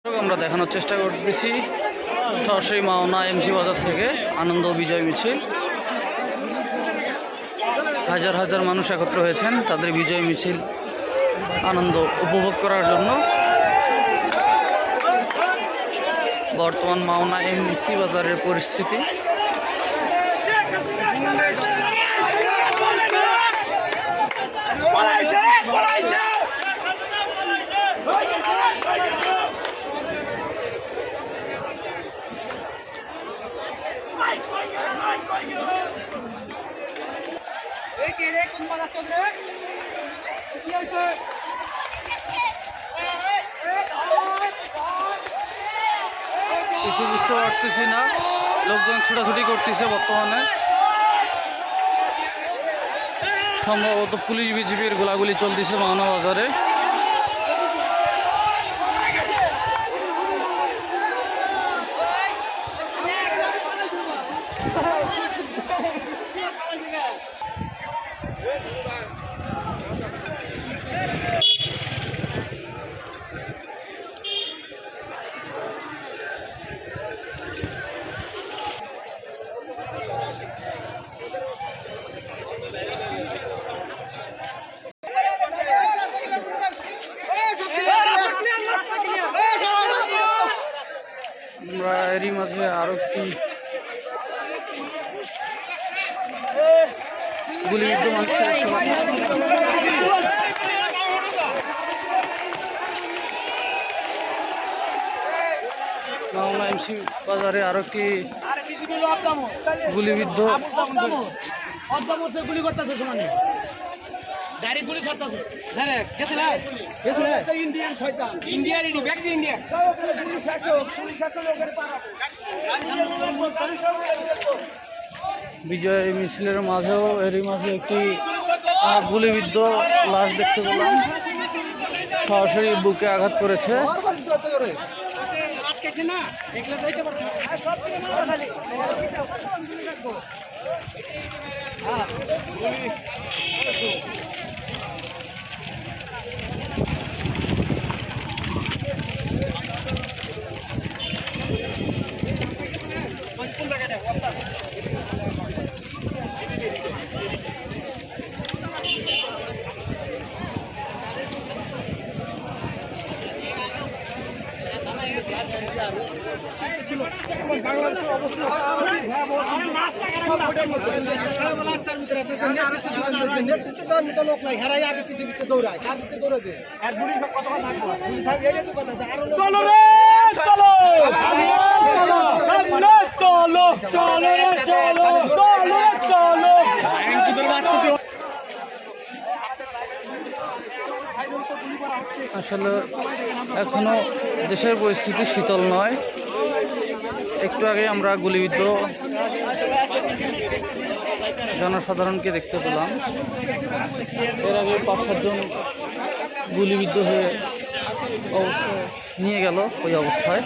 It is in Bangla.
আমরা দেখানোর চেষ্টা করতেছি সরাসরি মাওনা এমসি বাজার থেকে আনন্দ বিজয় মিছিল। হাজার হাজার মানুষ একত্র হয়েছেন তাদের বিজয় মিছিল আনন্দ উপভোগ করার জন্য। বর্তমান মাওনা এমসি বাজারের পরিস্থিতি কিছু বুঝতে পারতেছি না, লোকজন ছোটাছুটি করতেছে। বর্তমানে সম্ভবত পুলিশ বিজিবির গোলাগুলি চলতেছে মাওনা বাজারে। আমরা এরই মাঝে আরো একটি গুলিবিদ্ধ মানুষ মাওনা এমসি বাজারে আরো একটি গুলিবিদ্ধ গুলি করতেছে সমানে ডাইরেক্ট গুলি ছাড়তেছে ডাইরেক্ট গেছে না ইন্ডিয়ান শয়তান ইন্ডিয়ার ইডি ব্যাক ইন্ডিয়া পুলিশ শাসক লোকের পাড়া বিজয় মিছিলের মাঝেও এরই মাঝে একটি গুলিবিদ্ধ লাশ দেখতে পেলাম, সরাসরি বুকে আঘাত করেছে। বাংলাদেশের অবস্থা নেতৃত্ব দেওয়ার মতো লোক নাই, হেরাই আগে পিছিয়ে পিছিয়ে দৌড়ায়, তার পিছিয়ে দৌড়ে দেয়। এটাই তো কথা, আরো চলো রে চলো চলো চলো চলো চলো চলো। আসলে এখনো দেশের পরিস্থিতি শীতল নয়। একটু আগে আমরা গুলিবিদ্ধ জনসাধারণকে দেখতে পেলাম। এর আগে 5-7 জন গুলিবিদ্ধ হয়ে নিয়ে গেল ওই অবস্থায়।